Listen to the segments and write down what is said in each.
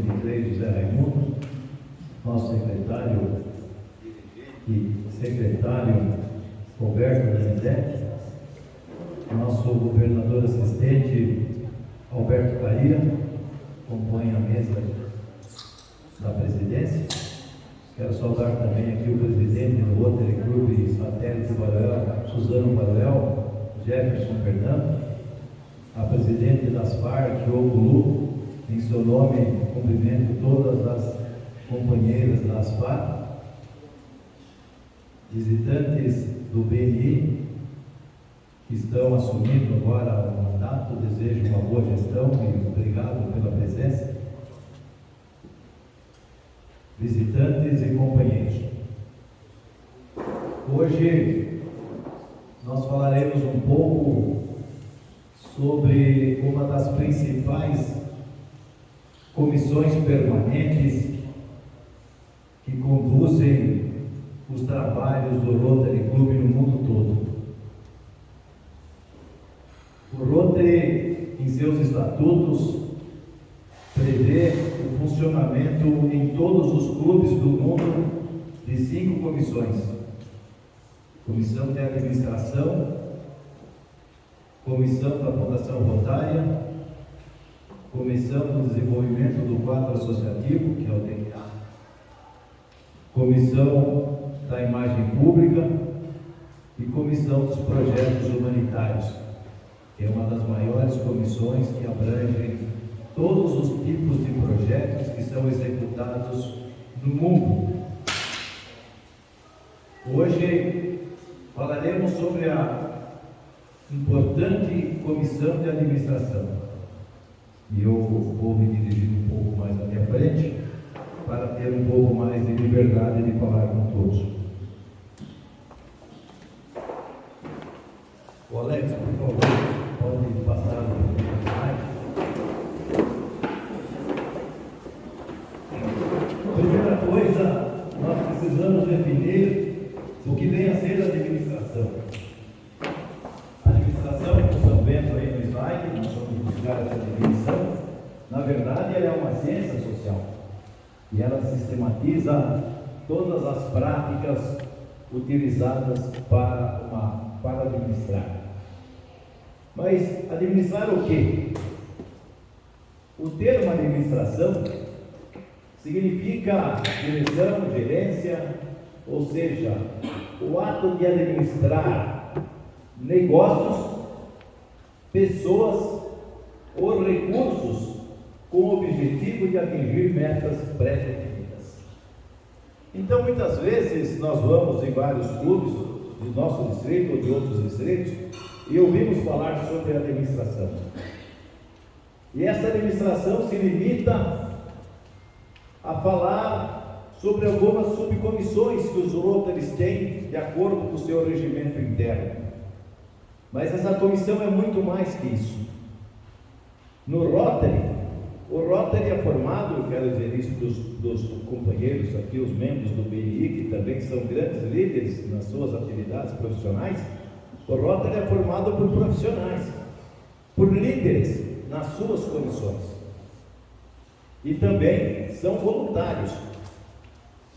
23, José Raimundo, nosso secretário Roberto Benedetti, nosso governador assistente Alberto Caria, compõe a mesa da presidência. Quero saudar também aqui o presidente do Rotary Clube Satélite Baruel, Suzano Baruel, Jefferson Fernando, a presidente das FARC, Ogulu, em seu nome cumprimento todas as companheiras das FARC, visitantes do BNI, que estão assumindo agora o mandato, desejo uma boa gestão e obrigado pela presença. Visitantes e companheiros, hoje nós falaremos um pouco sobre uma das principais comissões permanentes que conduzem os trabalhos do Rotary Club no mundo todo. O Rotary, em seus estatutos, prevê o funcionamento em todos os clubes do mundo de 5 comissões: comissão de administração, comissão da Fundação Rotária, comissão do desenvolvimento do quadro associativo, que é o DNA, comissão da imagem pública e comissão dos projetos humanitários, que é uma das maiores comissões que abrange todos os tipos de projetos que são executados no mundo. Hoje falaremos sobre a importante comissão de administração. E eu vou me dirigir um pouco mais à minha frente para ter um pouco mais de liberdade de falar com todos. O Alex, por favor, pode passar o slide. Primeira coisa, nós precisamos definir o que vem a ser a administração. A administração, como estão vendo aí no slide, nós vamos buscar essa definição. Na verdade, ela é uma ciência social e ela sistematiza todas as práticas utilizadas para administrar. Mas administrar o quê? O termo administração significa direção, gerência, ou seja, o ato de administrar negócios, pessoas ou recursos com o objetivo de atingir metas pré-definidas. Então, muitas vezes, nós vamos em vários clubes do nosso distrito ou de outros distritos e ouvimos falar sobre administração. E essa administração se limita a falar sobre algumas subcomissões que os Rotaries têm de acordo com o seu regimento interno. Mas essa comissão é muito mais que isso. No Rotary, o Rotary é formado, eu quero dizer isso dos companheiros aqui, os membros do BNI, que também são grandes líderes nas suas atividades profissionais. O Rotary é formado por profissionais, por líderes nas suas comissões. E também são voluntários.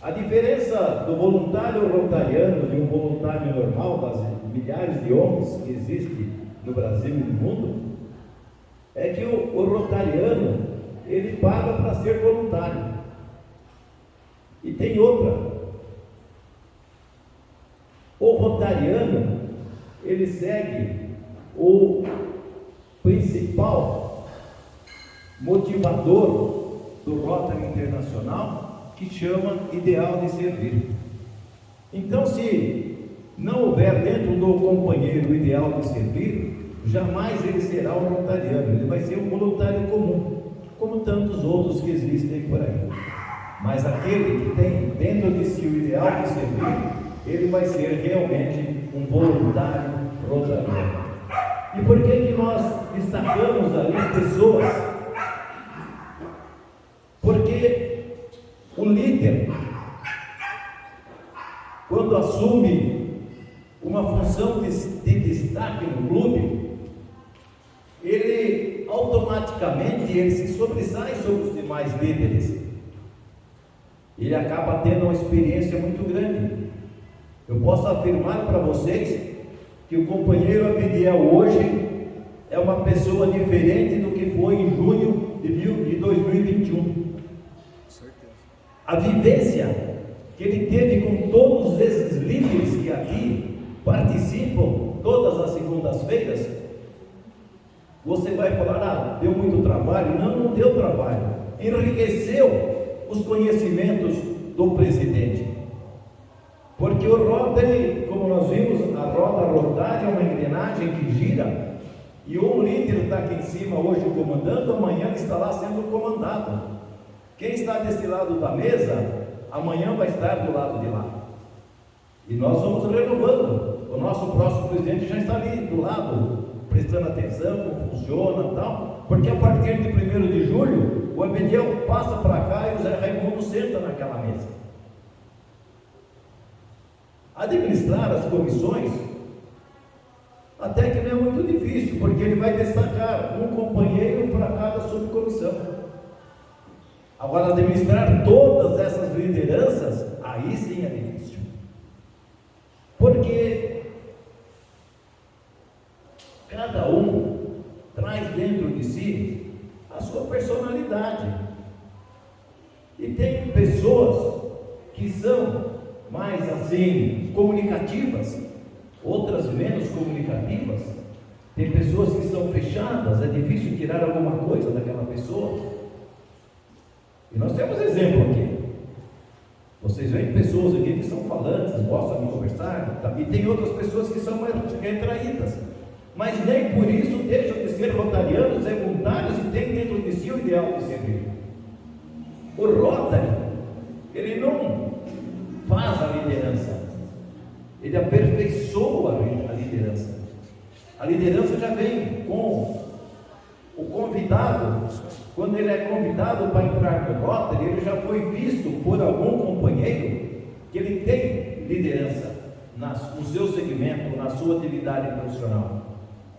A diferença do voluntário rotariano de um voluntário normal, das milhares de ONGs que existem no Brasil e no mundo, é que o rotariano, ele paga para ser voluntário. E tem outra. O rotariano, ele segue o principal motivador do Rotary Internacional, que chama ideal de servir. Então, se não houver dentro do companheiro o ideal de servir, jamais ele será um rotariano, ele vai ser um voluntário comum, como tantos outros que existem por aí. Mas aquele que tem dentro de si o ideal de servir, ele vai ser realmente um voluntário rotariano. E por que nós destacamos ali pessoas? Porque o líder, quando assume uma função de destaque no clube, ele automaticamente ele se sobressai sobre os demais líderes. Ele acaba tendo uma experiência muito grande. Eu posso afirmar para vocês que o companheiro Abdiel hoje é uma pessoa diferente do que foi em junho de 2021. A vivência que ele teve com todos esses líderes que aqui participam todas as segundas-feiras, você vai falar, deu muito trabalho. Não deu trabalho, enriqueceu os conhecimentos do presidente, porque o Rotary, como nós vimos, a roda rotária é uma engrenagem que gira, e um líder está aqui em cima hoje comandando, amanhã está lá sendo comandado. Quem está desse lado da mesa, amanhã vai estar do lado de lá, e nós vamos renovando. O nosso próximo presidente já está ali do lado, prestando atenção como funciona e tal, porque a partir de 1º de julho, o Abdiel passa para cá e o Zé Raimundo senta naquela mesa. Administrar as comissões, até que não é muito difícil, porque ele vai destacar um companheiro para cada subcomissão. Agora, administrar todas essas lideranças, aí sim é difícil, porque cada um traz dentro de si a sua personalidade, e tem pessoas que são mais assim comunicativas, outras menos comunicativas. Tem pessoas que são fechadas, é difícil tirar alguma coisa daquela pessoa. E nós temos exemplo aqui. Vocês veem pessoas aqui que são falantes, gostam de conversar, e tem outras pessoas que são mais retraídas, mas nem por isso deixam de ser rotarianos, voluntários, e têm dentro de si o ideal de servir. O Rotary, ele não faz a liderança, ele aperfeiçoa a liderança. A liderança já vem com o convidado. Quando ele é convidado para entrar no Rotary, ele já foi visto por algum companheiro que ele tem liderança no seu segmento, na sua atividade profissional.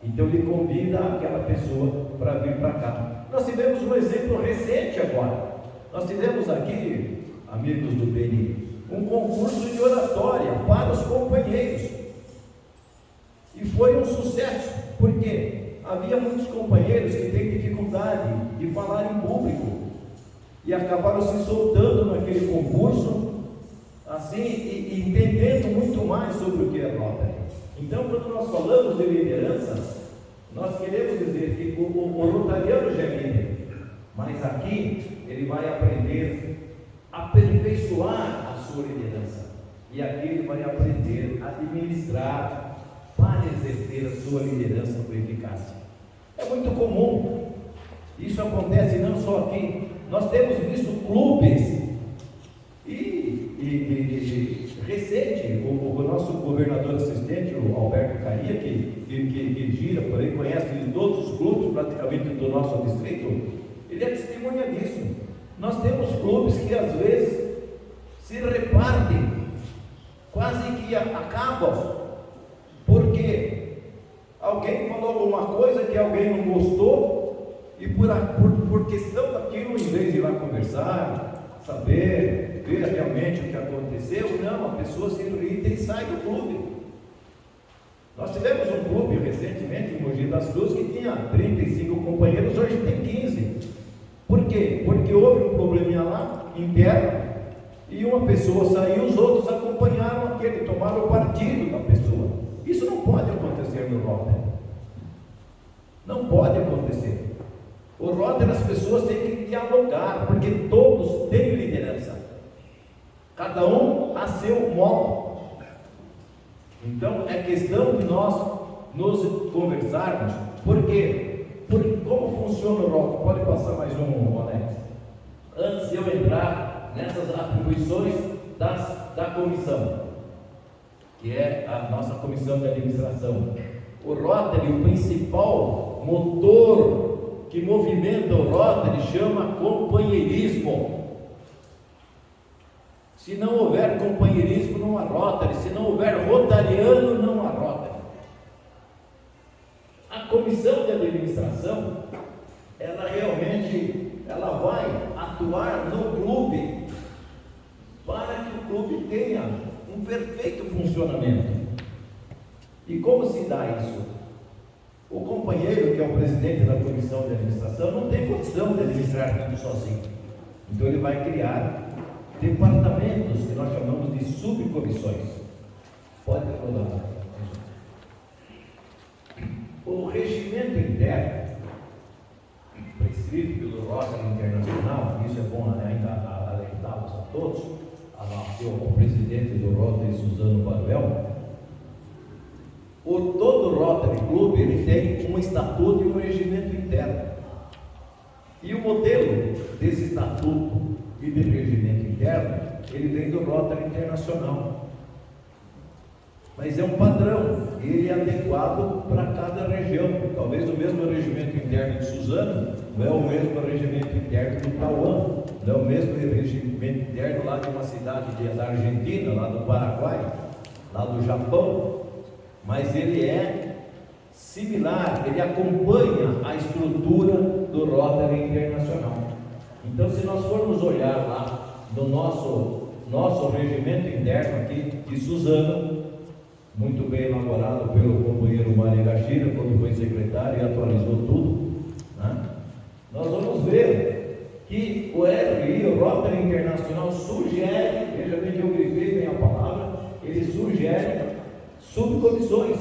Então ele convida aquela pessoa para vir para cá. Nós tivemos um exemplo recente agora. Nós tivemos aqui, amigos do PNI, um concurso de oratória para os companheiros, e foi um sucesso, porque havia muitos companheiros que têm dificuldade de falar em público, e acabaram se soltando naquele concurso, assim, e entendendo muito mais sobre o que é Rotary. Então, quando nós falamos de liderança, nós queremos dizer que o rotariano já é líder, mas aqui ele vai aprender a aperfeiçoar a sua liderança, e aqui ele vai aprender a administrar para exercer a sua liderança com eficácia. É muito comum, isso acontece não só aqui. Nós temos visto clubes, e recente, o nosso governador assistente, o Alberto Caria, que gira por aí, conhece todos os clubes praticamente do nosso distrito, ele é testemunha disso. Nós temos clubes que às vezes se repartem, quase que acabam, porque alguém falou alguma coisa que alguém não gostou, e por questão daquilo, em vez de ir lá conversar, saber, ver realmente o que aconteceu, não, a pessoa se irrita e sai do clube. Nós tivemos um clube recentemente em Mogi das Cruzes que tinha 35 companheiros, hoje tem 15. Por quê? Porque houve um probleminha lá, interno, e uma pessoa saiu, os outros acompanharam aquele, tomaram o partido da pessoa. Isso não pode acontecer no Rotary. Não pode acontecer. O Rotary, as pessoas têm que dialogar, porque todos têm liderança, cada um a seu modo. Então é questão de nós nos conversarmos. Por quê? Porque como funciona o Rotary? Pode passar mais um, Alex, antes de eu entrar nessas atribuições da comissão, que é a nossa comissão de administração. O Rotary, o principal motor que movimenta o Rotary chama companheirismo. Se não houver companheirismo, não há Rotary. Se não houver rotariano, não há Rotary. A comissão de administração ela realmente vai atuar no clube para que o clube tenha um perfeito funcionamento. E como se dá isso? O companheiro, que é o presidente da comissão de administração, não tem condição de administrar tudo sozinho. Então ele vai criar departamentos que nós chamamos de subcomissões. Pode rodar. O regimento interno, prescrito pelo Rotary Internacional, isso é bom ainda alertá-los a todos, o presidente do Rotary, Suzano Baruel, todo Rotary Club ele tem um estatuto e um regimento interno. E o modelo desse estatuto e do regimento interno, ele vem do Rotary Internacional. Mas é um padrão, ele é adequado para cada região. Talvez o mesmo regimento interno de Suzano não é o mesmo regimento interno do Tauã, não é o mesmo regimento interno lá de uma cidade da Argentina, lá do Paraguai, lá do Japão, mas ele é similar, ele acompanha a estrutura do Rotary Internacional. Então, se nós formos olhar lá no nosso regimento interno aqui de Suzano, muito bem elaborado pelo companheiro Mário Gachira, quando foi secretário e atualizou tudo, né? Nós vamos ver que o RI, o Rotary Internacional, sugere, veja bem que eu grifei bem a palavra, ele sugere subcomissões.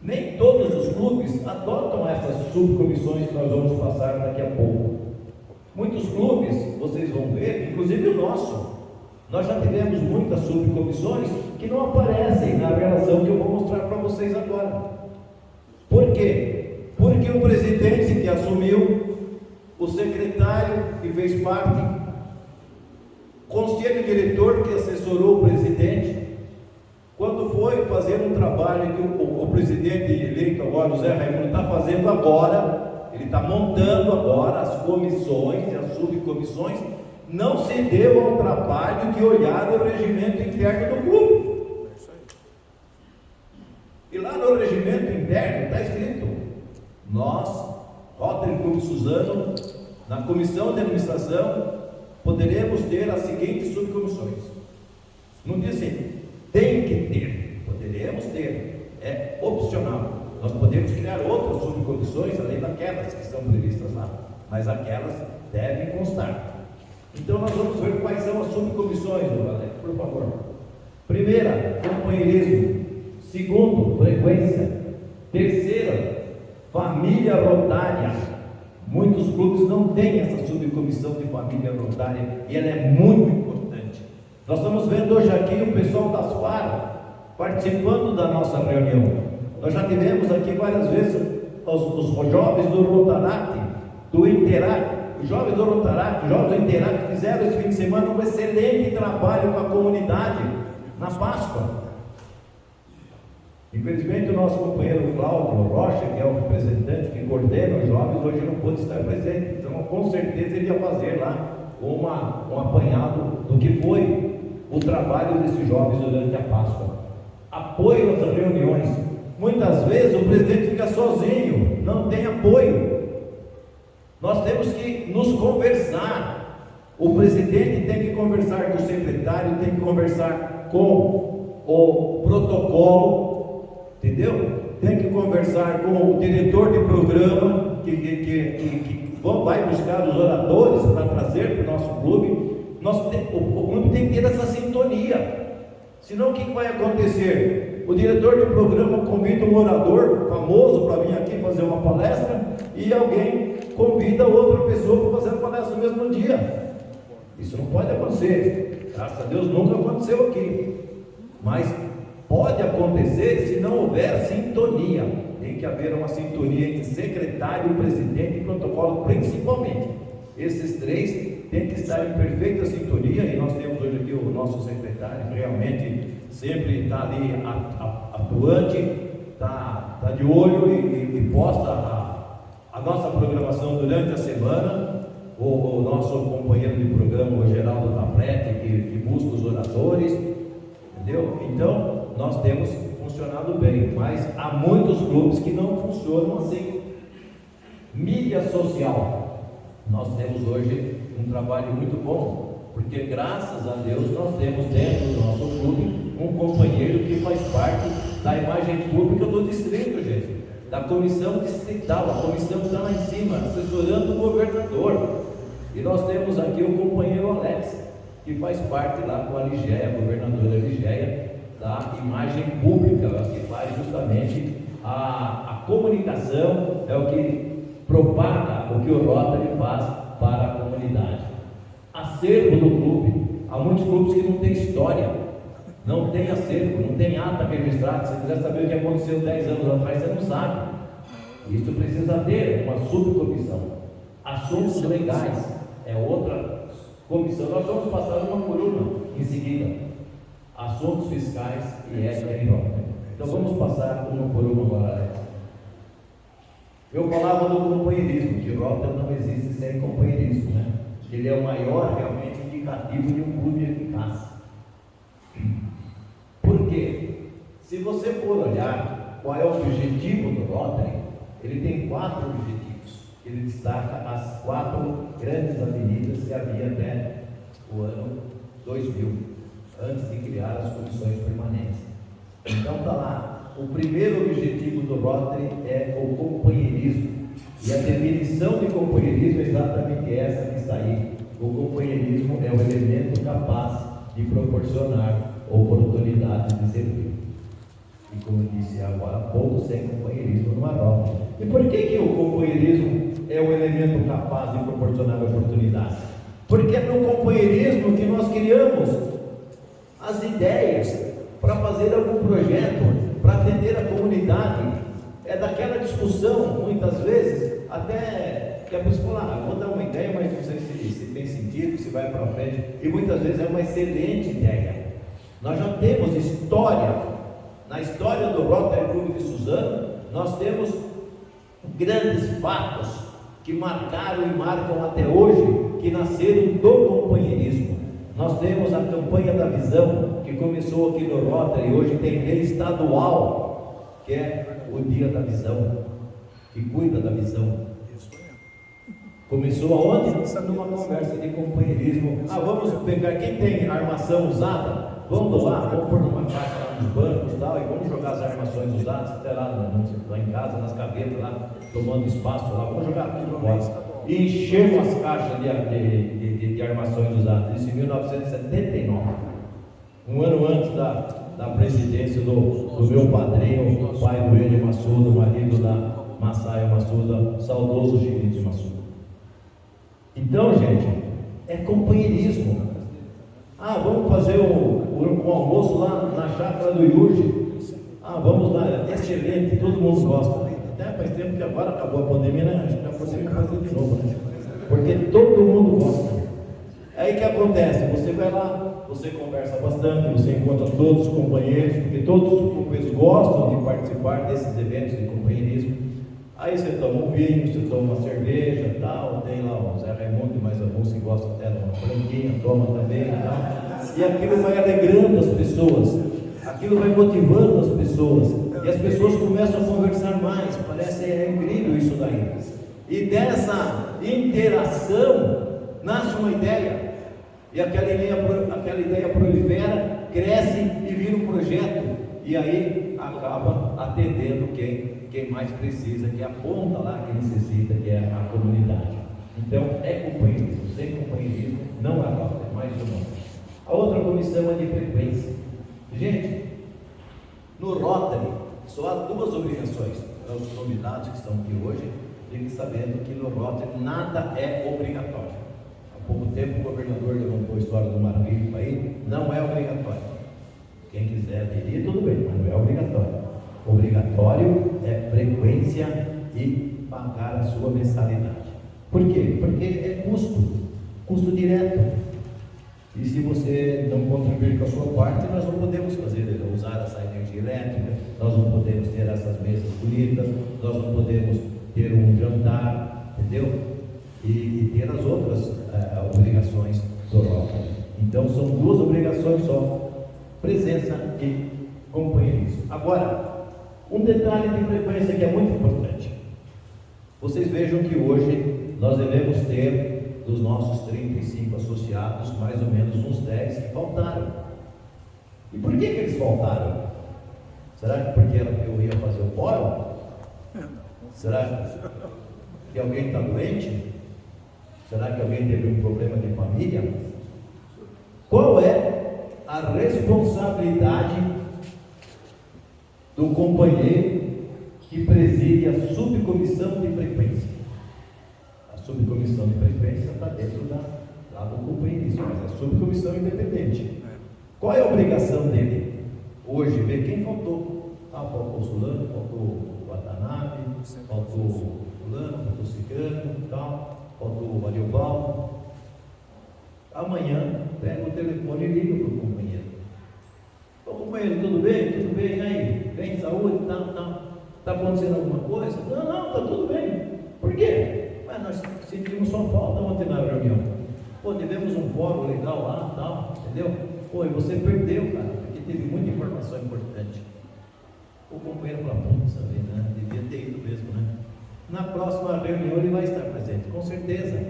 Nem todos os clubes adotam essas subcomissões que nós vamos passar daqui a pouco. Muitos clubes, vocês vão ver, inclusive o nosso, nós já tivemos muitas subcomissões que não aparecem na relação que eu vou mostrar para vocês agora. Por quê? Porque o presidente que assumiu, o secretário que fez parte, o conselho diretor que assessorou o presidente, quando foi fazer um trabalho que o presidente eleito agora, o Zé Raimundo, está fazendo agora, ele está montando agora as comissões e as subcomissões, não se deu ao trabalho de olhar o regimento interno do clube. E lá no regimento interno está escrito: nós, Rotary Clube Suzano, na comissão de administração, poderemos ter as seguintes subcomissões. Não diz assim, tem que ter, poderemos ter, é opcional. Nós podemos criar outras subcomissões, além daquelas que estão previstas lá, mas aquelas devem constar. Então nós vamos ver quais são as subcomissões, Alex, por favor. Primeira, companheirismo. Segundo, frequência. Terceira, família rotária. Muitos clubes não têm essa subcomissão de família rotária e ela é muito importante. Nós estamos vendo hoje aqui o pessoal das FAR participando da nossa reunião. Nós já tivemos aqui várias vezes os jovens do Rotaract, do Interact. Os jovens do Rotaract, os jovens do Interact fizeram esse fim de semana um excelente trabalho com a comunidade na Páscoa. Infelizmente o nosso companheiro Cláudio Rocha, que é o representante que coordena os jovens, hoje não pôde estar presente. Então com certeza ele ia fazer lá um apanhado do que foi o trabalho desses jovens durante a Páscoa. Apoio às reuniões. Muitas vezes o presidente fica sozinho, não tem apoio. Nós temos que nos conversar. O presidente tem que conversar com o secretário, tem que conversar com o protocolo, entendeu? Tem que conversar com o diretor de programa que vai buscar os oradores para trazer para o nosso clube. O clube tem que ter essa sintonia. Senão o que vai acontecer? O diretor de programa convida um orador famoso para vir aqui fazer uma palestra e alguém convida outra pessoa para fazer a palestra no mesmo dia. Isso não pode acontecer. Graças a Deus nunca aconteceu aqui. Mas pode acontecer se não houver sintonia. Tem que haver uma sintonia entre secretário, presidente e protocolo, principalmente. Esses três têm que estar em perfeita sintonia, e nós temos hoje aqui o nosso secretário, que realmente sempre está ali atuante, está de olho e posta a nossa programação durante a semana. O nosso companheiro de programa, o Geraldo Taplete, que busca os oradores, entendeu? Então, nós temos funcionado bem, mas há muitos clubes que não funcionam assim. Mídia social. Nós temos hoje um trabalho muito bom, porque graças a Deus nós temos dentro do nosso clube um companheiro que faz parte da imagem pública do distrito, gente, da comissão distrital, a comissão que está lá em cima, assessorando o governador. E nós temos aqui o companheiro Alex, que faz parte lá com a Ligeia, a governadora Ligeia, da imagem pública, que faz justamente a comunicação, é o que propaga o que o Rotary faz para a comunidade. Acervo do clube, há muitos clubes que não têm história, não tem acervo, não tem ata registrada. Se você quiser saber o que aconteceu 10 anos atrás, você não sabe. Isso precisa ter uma subcomissão. Assuntos legais é outra comissão. Nós vamos passar uma por uma em seguida. Assuntos fiscais e ética em Rotary. Então vamos passar uma por uma agora, Alex. Eu falava do companheirismo, que Rotary não existe sem companheirismo, né? Ele é o maior realmente indicativo de um clube eficaz. Por quê? Se você for olhar qual é o objetivo do Rotary, ele tem 4 objetivos. Ele destaca as 4 grandes avenidas que havia até o ano 2000, antes de criar as comissões permanentes. Então está lá. O primeiro objetivo do Rotary é o companheirismo. E a definição de companheirismo é exatamente essa que está aí. O companheirismo é o elemento capaz de proporcionar oportunidades de servir. E como disse agora há pouco, sem companheirismo não há Rotary. E por que o companheirismo é o elemento capaz de proporcionar oportunidades? Porque é no companheirismo que nós criamos as ideias para fazer algum projeto, para atender a comunidade. É daquela discussão, muitas vezes, até que a pessoa fala, vou dar uma ideia, mas não sei se tem sentido, se vai para frente, e muitas vezes é uma excelente ideia. Nós já temos história, na história do Rotary Clube de Suzano, nós temos grandes fatos que marcaram e marcam até hoje, que nasceram do companheirismo. Nós temos a campanha da visão, que começou aqui no Rotary, e hoje tem lei estadual, que é o Dia da Visão, que cuida da visão. Começou aonde? Numa conversa de companheirismo. Vamos pegar, quem tem armação usada, vamos doar, vamos pôr numa caixa lá nos bancos e tal, e vamos jogar as armações usadas, até lá em casa, nas gavetas lá, tomando espaço lá, vamos jogar tudo fora. E enchemos as caixas de armações usadas, isso em 1979, um ano antes da presidência do meu padrinho, o pai do Edi Massuda, marido da Massaia Massuda, saudoso Gilite Massuda. Então, gente, é companheirismo. Vamos fazer um almoço lá na chácara do Yurgi. Vamos lá, é excelente, todo mundo gosta. Até faz tempo que agora acabou a pandemia, né? Acho que já podemos fazer de novo, né? Porque todo mundo gosta. Aí que acontece? Você vai lá, você conversa bastante, você encontra todos os companheiros, porque todos os companheiros gostam de participar desses eventos de companheirismo. Aí você toma um vinho, você toma uma cerveja, tal, tem lá o Zé Raimundo, mas a moça que gosta até de uma franquinha, toma também, tal. E aquilo vai alegrando as pessoas, aquilo vai motivando as pessoas, e as pessoas começam a conversar mais. Parece incrível isso daí. E dessa interação nasce uma ideia, e aquela ideia prolifera, cresce e vira um projeto, e aí acaba atendendo quem mais precisa, que é a ponta lá que necessita, que é a comunidade. Então é companheirismo, sem companheirismo não há Rotary, é mais uma. A outra comissão é de frequência. Gente, no Rotary só há 2 obrigações. Os convidados que estão aqui hoje fiquem sabendo que no Rotary nada é obrigatório. Há pouco tempo o governador levantou a história do Maravilha aí, não é obrigatório. Quem quiser aderir, tudo bem, mas não é obrigatório. Obrigatório é frequência e pagar a sua mensalidade. Por quê? Porque é custo direto. E se você não contribuir com a sua parte, nós não podemos usar essa energia elétrica, nós não podemos ter essas mesas bonitas, nós não podemos ter um jantar, entendeu? E ter as outras obrigações do Rotary. Então são 2 obrigações só: presença e companheirismo. Agora, um detalhe de frequência que é muito importante. Vocês vejam que hoje nós devemos ter, dos nossos 35 associados, mais ou menos uns 10 que faltaram. E por que eles faltaram? Será que porque eu ia fazer o fórum? Será que alguém está doente? Será que alguém teve um problema de família? Qual é a responsabilidade do companheiro que preside a subcomissão de frequência? A subcomissão de frequência está dentro lá do companheirismo, mas é subcomissão independente. Qual é a obrigação dele? Hoje, ver quem faltou. Faltou o Solano, faltou o Watanabe, faltou o Fulano, faltou o Cicrano, faltou o Ariovaldo. Amanhã, pega o telefone e liga para o companheiro. Ô companheiro, tudo bem? Tudo bem? E aí? Bem, saúde? Está acontecendo alguma coisa? Não, está tudo bem. Por quê? Mas nós sentimos só falta ontem na reunião. Pô, tivemos um fórum legal lá, entendeu? Pô, e você perdeu, cara, porque teve muita informação importante. O companheiro fala, puxa vida, né? Devia ter ido mesmo, né? Na próxima reunião ele vai estar presente, com certeza.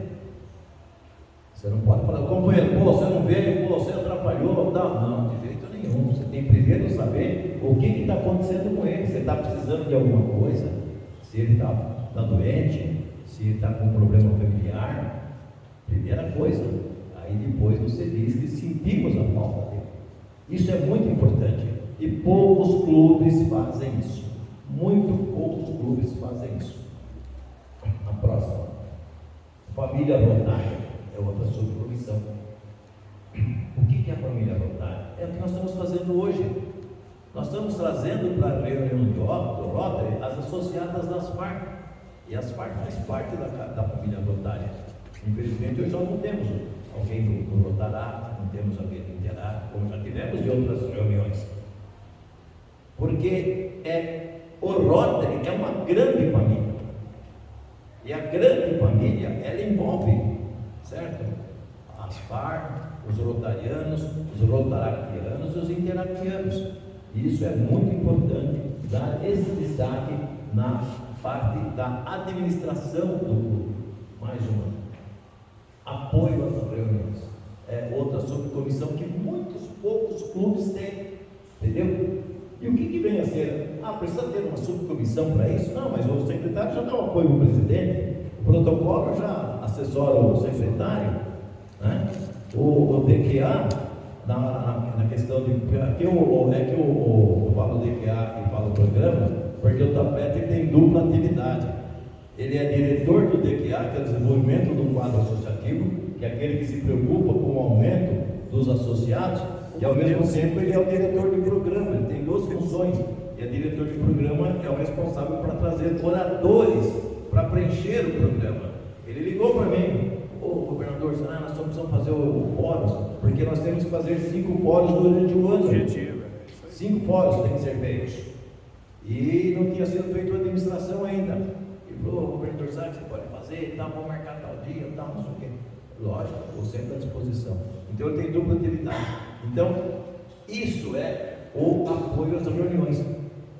Você não pode falar, companheiro, pô, você não veio, pô, você atrapalhou, não, de jeito nenhum. Você tem primeiro saber o que está acontecendo com ele. Você está precisando de alguma coisa, se ele está doente, se ele está com um problema familiar, primeira coisa. Aí depois você diz que sentimos a falta dele. Isso é muito importante. E poucos clubes fazem isso. Muito poucos clubes fazem isso. A próxima. Família rotária é outra subcomissão. O que é a família rotária? É o que nós estamos fazendo hoje. Nós estamos trazendo para a reunião do Rotary as associadas das FARC. E as FARC faz parte da família rotária. Infelizmente, hoje nós não temos alguém do Rotaract, não temos alguém do Interact, como já tivemos de outras reuniões. Porque o Rotary é uma grande família. E a grande família, ela envolve, certo? As FARC, os rotarianos, os rotaractianos e os interactianos. E isso é muito importante, dar esse destaque na parte da administração do clube. Mais uma. Apoio às reuniões. É outra subcomissão que muitos poucos clubes têm. Entendeu? E o que vem a ser? Precisa ter uma subcomissão para isso? Não, mas o secretário já dá o apoio ao presidente, o protocolo já assessora o secretário, né? O DQA, na questão de. Aqui eu falo DQA e falo programa, porque o Tapete tem dupla atividade. Ele é diretor do DQA, que é o desenvolvimento do quadro associativo, que é aquele que se preocupa com o aumento dos associados, e ao mesmo tempo ele é o diretor de programa. Ele tem duas funções, e a diretor de programa é o responsável para trazer oradores para preencher o programa. Ele ligou para mim, governador, nós só precisamos fazer o fórum, porque nós temos que fazer 5 fóruns durante o ano. 5 fóruns têm que ser feitos. E não tinha sido feito a administração ainda. Ele falou, governador, sabe que você pode fazer, vamos marcar tal dia, não sei o quê. Lógico, estou sempre à disposição. Então ele tem dupla atividade. Então, isso é o apoio às reuniões.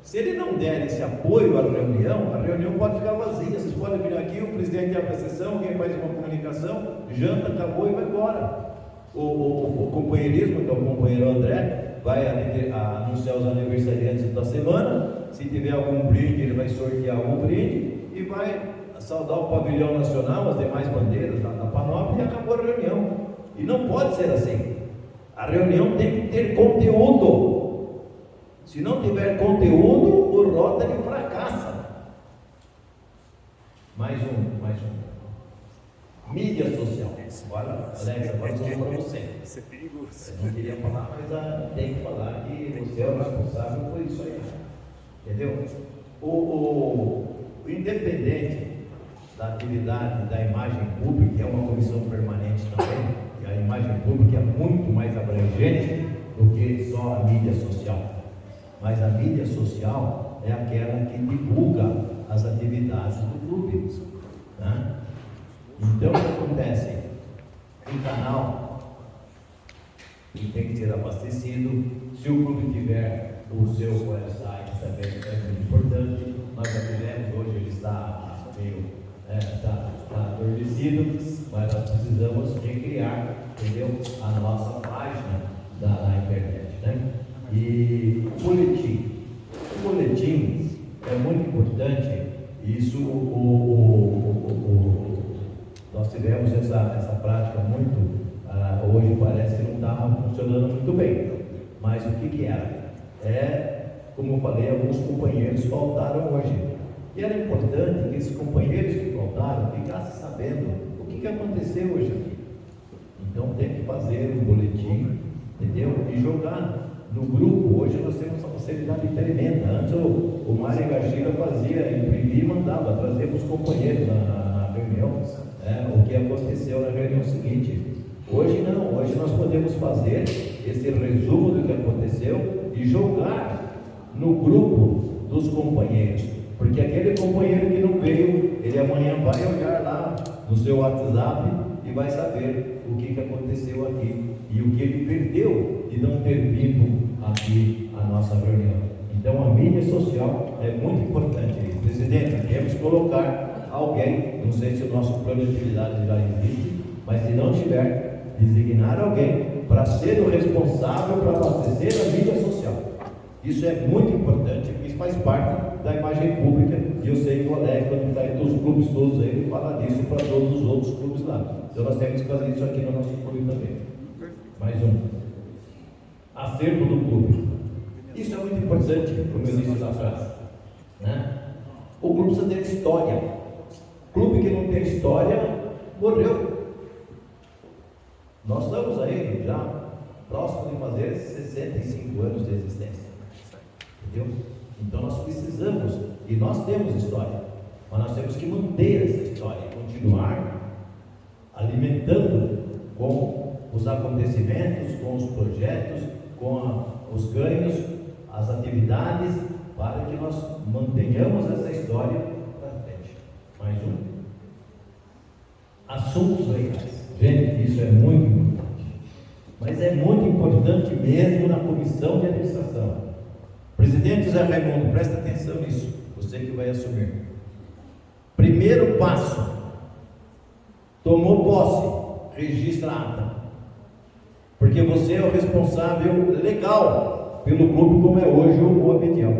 Se ele não der esse apoio à reunião, a reunião pode ficar vazia. Vocês podem vir aqui, o presidente abre a sessão, alguém faz uma comunicação, janta, acabou e vai embora. O companheirismo, que é o companheiro André, vai anunciar os aniversariantes da semana. Se tiver algum brinde, ele vai sortear algum brinde e vai saudar o pavilhão nacional, as demais bandeiras da Panóplia, e acabou a reunião. E não pode ser assim. A reunião tem que ter conteúdo. Se não tiver conteúdo, o Rotary fracassa. Mais um. Mídia social. Agora, Alex, agora sou para você. Isso é perigoso. Eu não queria falar, mas tem que falar que você é o responsável por isso aí. Entendeu? O independente da atividade da imagem pública, que é uma comissão permanente também, e a imagem pública é muito mais abrangente do que só a mídia social. Mas a mídia social é aquela que divulga as atividades do clube, né? Então o que acontece? Um canal que tem que ser abastecido. Se o clube tiver o seu website também é muito importante. Nós já tivemos, hoje ele está meio Está adormecido, mas nós precisamos recriar, entendeu? A nossa página na internet, né? E o boletim é muito importante. Isso, nós tivemos essa prática muito, hoje parece que não está funcionando muito bem, mas o que era? Como eu falei, alguns companheiros faltaram hoje, e era importante que esses companheiros que faltaram ficassem sabendo o que aconteceu hoje aqui. Então tem que fazer um boletim, entendeu? E jogar no grupo. Hoje nós temos uma facilidade tremenda. Antes o Mário Garcia fazia, imprimia e mandava, trazia para os companheiros na reunião, o que aconteceu na reunião seguinte. Hoje não, hoje nós podemos fazer esse resumo do que aconteceu e jogar no grupo dos companheiros, porque aquele companheiro que não veio, ele amanhã vai olhar lá no seu WhatsApp e vai saber o que aconteceu aqui e o que ele perdeu de não ter vindo aqui a nossa reunião. Então a mídia social é muito importante. Presidente, temos que colocar alguém, não sei se o nosso plano de atividade já existe, mas se não tiver, designar alguém para ser o responsável para abastecer a mídia social. Isso é muito importante, porque isso faz parte da imagem pública, e eu sei que o Alex, quando está aí dos clubes todos aí, ele fala disso para todos os outros clubes lá. Então nós temos que fazer isso aqui no nosso clube também. Mais um. Acervo do clube. Isso é muito importante, como eu disse na frase, né? O clube precisa ter história. Clube que não tem história, morreu. Nós estamos aí já próximo de fazer 65 anos de existência. Entendeu? Então nós precisamos, e nós temos história, mas nós temos que manter essa história, continuar alimentando com os acontecimentos, com os projetos, com os ganhos, as atividades, para que nós mantenhamos essa história para frente. Mais um. Assuntos legais. Gente, isso é muito importante. Mas é muito importante mesmo na comissão de administração. Presidente José Raimundo, presta atenção nisso, você que vai assumir. Primeiro passo: tomou posse, registra a ata, porque você é o responsável legal pelo clube, como é hoje o Abedial.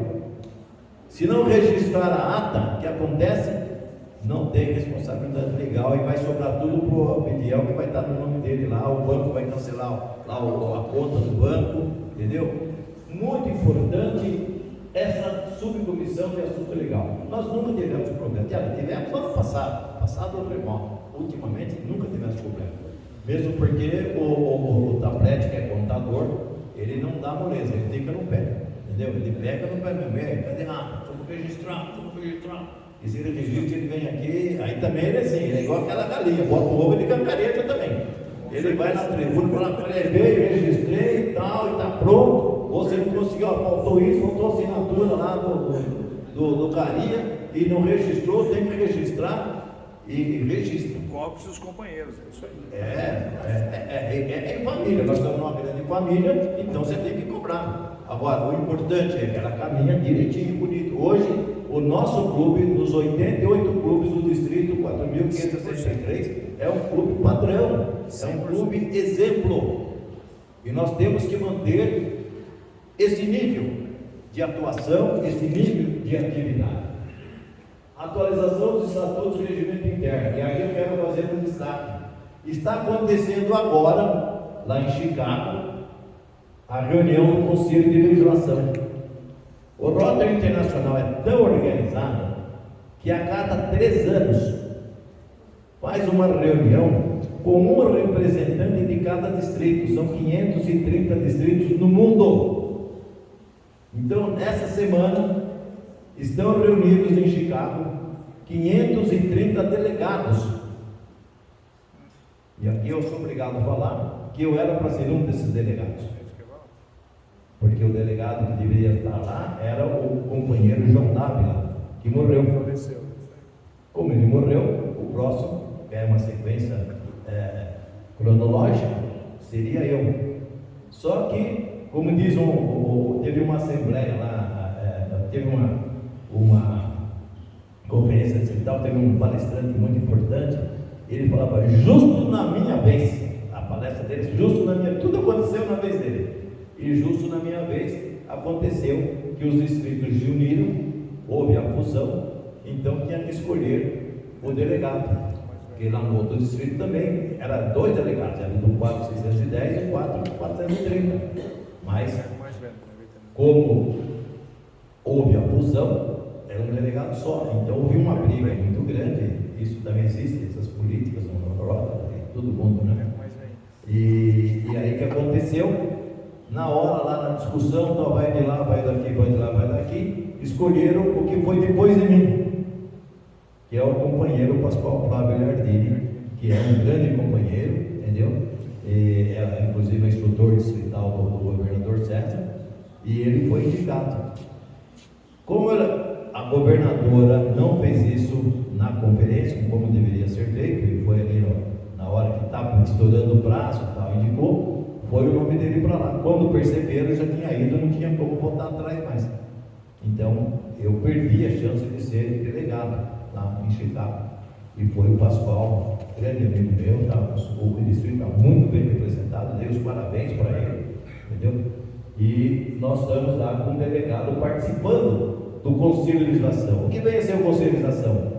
Se não registrar a ata, o que acontece? Não tem responsabilidade legal e vai sobrar tudo para o Abedial, que vai estar no nome dele lá, o banco vai cancelar lá a conta do banco, entendeu? Muito importante essa subcomissão de assunto legal. Nós nunca tivemos problema. Tivemos ano passado ou remoto. Ultimamente nunca tivemos problema. Mesmo porque o Tablete, que é contador, ele não dá moleza, ele fica no pé. Entendeu? Ele pega no pé mesmo. Cadê nada? Vamos registrar. E se ele registra, ele vem aqui. Aí também ele é assim, ele é igual aquela galinha, bota o ovo e ele cancareta também. Ele vai na tribuna e fala: veio, registrei e tal, e está pronto. Você não conseguiu, faltou isso, faltou a assinatura lá do Carinha e não registrou, tem que registrar e registra. Cobre seus companheiros, é isso aí. É família, nós estamos numa grande família, então você tem que cobrar. Agora, o importante é que ela caminha direitinho, bonito. Hoje, o nosso clube, dos 88 clubes do distrito 4.563, é um clube padrão, é um clube exemplo. E nós temos que manter esse nível de atuação, esse nível de atividade. Atualização dos estatutos de regimento interno, e aí eu quero fazer um destaque. Está acontecendo agora, lá em Chicago, a reunião do Conselho de Legislação. O Rotary Internacional é tão organizado que a cada 3 anos faz uma reunião com um representante de cada distrito. São 530 distritos no mundo. Então, essa semana, estão reunidos em Chicago 530 delegados. E aqui eu sou obrigado a falar que eu era para ser um desses delegados. Porque o delegado que deveria estar lá era o companheiro João Dávila, que morreu. Como ele morreu, o próximo, que é uma sequência cronológica, seria eu. Só que, como diz teve uma assembleia lá, teve uma conferência distrital, teve um palestrante muito importante, ele falava, justo na minha vez, a palestra dele, justo na minha, tudo aconteceu na vez dele, e justo na minha vez, aconteceu que os distritos se uniram, houve a fusão, então tinha que escolher o delegado, porque lá no outro distrito também, era 2 delegados, era do 4610 e o 4430, mas como houve a fusão, era um delegado só, então houve uma briga muito grande, isso também existe, essas políticas no Rota, todo mundo, né? E aí que aconteceu? Na hora, lá na discussão, então vai de lá, vai daqui, vai de lá, vai daqui, escolheram o que foi depois de mim, que é o companheiro Pascoal Flávio Liardini, que é um grande companheiro, entendeu? E é, inclusive, é instrutor distrital do governador César, e ele foi indicado. Como a governadora não fez isso na conferência, como deveria ser feito, ele foi ali na hora que estava estourando o prazo e tal, indicou, foi o nome dele para lá. Quando perceberam, já tinha ido, não tinha como voltar atrás mais. Então, eu perdi a chance de ser delegado lá em Chicago. E foi o Pascoal, grande amigo meu, tá? O distrito está muito bem representado, dei os parabéns para ele, entendeu? E nós estamos lá com o delegado participando do Conselho de Legislação. O que vem a ser o Conselho de Legislação?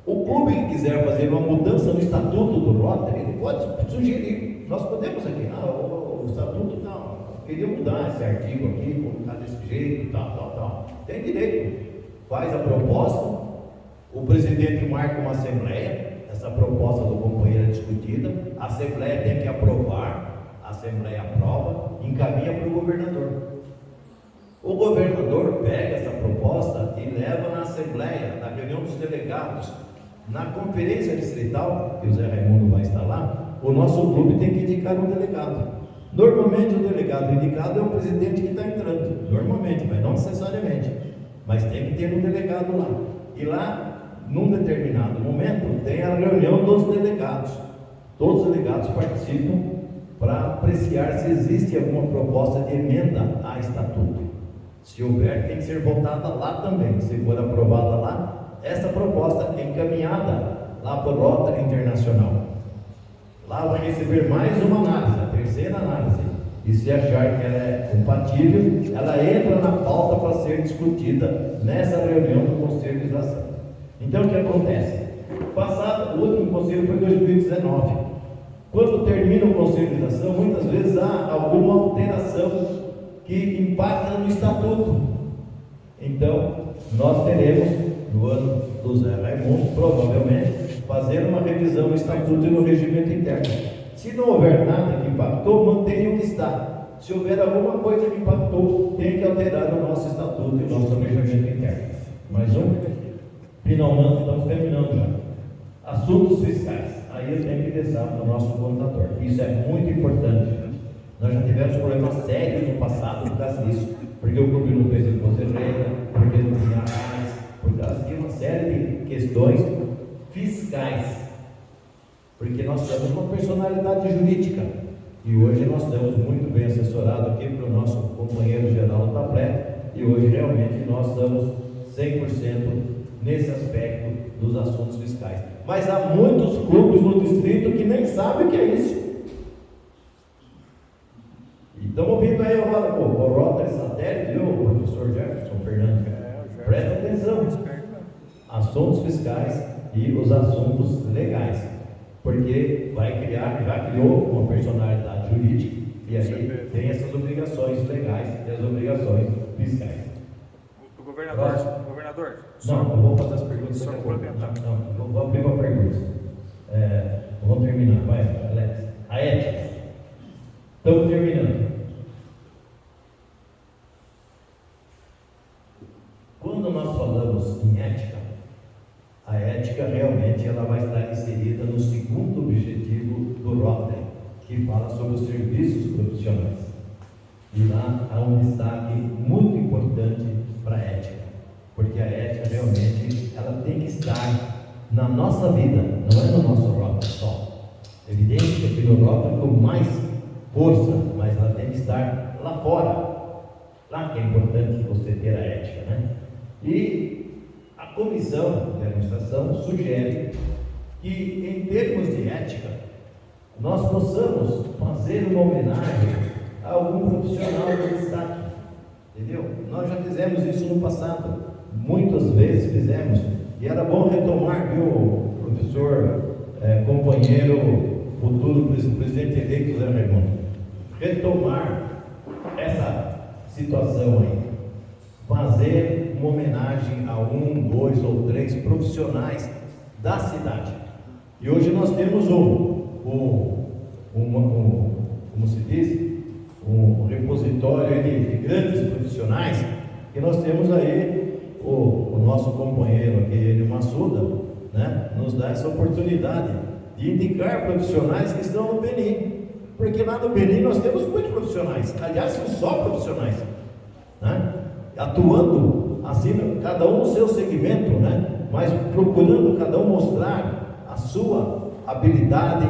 O clube que quiser fazer uma mudança no estatuto do Rotary, ele pode sugerir. Nós podemos aqui, o estatuto não, queria mudar esse artigo aqui, colocar desse jeito, tal. Tem direito. Faz a proposta, o presidente marca uma assembleia, essa proposta do companheiro é discutida, a assembleia tem que aprovar, a assembleia aprova, encaminha para o governador. O governador pega essa proposta e leva na assembleia, na reunião dos delegados, na conferência distrital, que o Zé Raimundo vai estar lá, o nosso clube tem que indicar um delegado. Normalmente o delegado indicado é o presidente que está entrando, normalmente, mas não necessariamente, mas tem que ter um delegado lá. E lá, num determinado momento, tem a reunião dos delegados. Todos os delegados participam para apreciar se existe alguma proposta de emenda a estatuto. Se houver, tem que ser votada lá também. Se for aprovada lá, essa proposta é encaminhada lá para o Rotary Internacional. Lá vai receber mais uma análise, a terceira análise. E se achar que ela é compatível, ela entra na pauta para ser discutida nessa reunião do Conselho de Legislação. Então, o que acontece? O último conselho foi em 2019. Quando termina o Conselho de Legislação, muitas vezes há alguma alteração que impacta no estatuto. Então, nós teremos, no ano do Zé Raimundo, provavelmente, fazer uma revisão no estatuto e no regimento interno. Se não houver nada que impactou, mantém o que está. Se houver alguma coisa que impactou, tem que alterar o nosso estatuto e o nosso regimento interno. Mais um? Finalmente, estamos terminando já. Assuntos fiscais. Aí eu tenho que deixar para o nosso contador. Isso é muito importante. Nós já tivemos problemas sérios no passado por causa disso. Porque o clube não fez imposto de renda, porque não tinha mais, por causa de uma série de questões fiscais. Porque nós somos uma personalidade jurídica. E hoje nós estamos muito bem assessorados aqui pelo nosso companheiro Geraldo Tablé. E hoje realmente nós estamos 100% nesse aspecto dos assuntos fiscais. Mas há muitos clubes no distrito que nem sabem o que é isso. E estamos ouvindo aí agora, o Rotary Satélite, viu, o professor Jefferson Fernando? Presta atenção. Assuntos fiscais e os assuntos legais. Porque vai criar, já criou uma personalidade jurídica e aí tem essas obrigações legais e as obrigações fiscais. O governador. Não, eu vou fazer as perguntas. Só complementar. Não, vou abrir uma pergunta. Vamos terminar, vai, Alex. A ética. Estamos terminando. Quando nós falamos em ética, a ética realmente ela vai estar inserida no segundo objetivo do Rotary, que fala sobre os serviços profissionais. E lá há um destaque muito importante para a ética, porque a ética realmente ela tem que estar na nossa vida, não é no nosso Rotary só. É evidente que aqui no Rotary com mais força, mas ela tem que estar lá fora. Lá que é importante você ter a ética, né? E comissão de administração sugere que, em termos de ética, nós possamos fazer uma homenagem a algum profissional de destaque, entendeu? Nós já fizemos isso no passado, muitas vezes fizemos, e era bom retomar, viu, professor, companheiro, futuro presidente eleito Zé Raimundo, retomar essa situação aí, fazer uma homenagem a 1, 2 ou 3 profissionais da cidade. E hoje nós temos como se diz, um repositório de grandes profissionais, que nós temos aí o nosso companheiro aqui, Enio Massuda, né, nos dá essa oportunidade de indicar profissionais que estão no Benin, porque lá no Benin nós temos muitos profissionais, aliás, são só profissionais, né, atuando assim, cada um no seu segmento, né, mas procurando cada um mostrar a sua habilidade,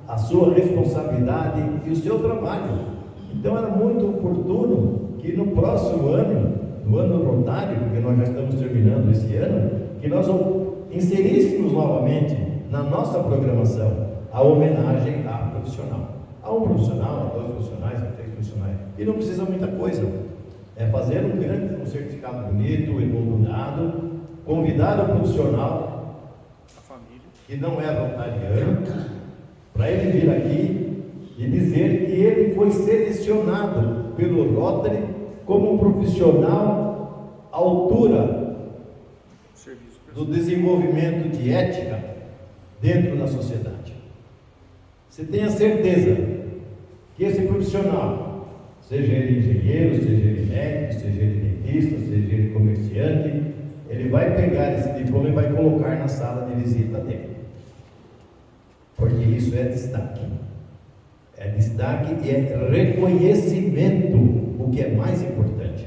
a sua responsabilidade e o seu trabalho. Então era muito oportuno que no próximo ano, no ano rotário, porque nós já estamos terminando esse ano, que nós inseríssemos novamente na nossa programação a homenagem a profissional. A um profissional, a 2 profissionais, a 3 profissionais. E não precisa muita coisa. É fazer um certificado bonito, emoldurado, convidar o profissional, A família. que não é voluntariano, para ele vir aqui e dizer que ele foi selecionado pelo Rotary como um profissional à altura Serviço do desenvolvimento de ética dentro da sociedade. Você tenha certeza que esse profissional, seja ele engenheiro, seja ele médico, seja ele dentista, seja ele comerciante, ele vai pegar esse diploma e vai colocar na sala de visita dele, porque isso é destaque. É destaque e é reconhecimento, o que é mais importante.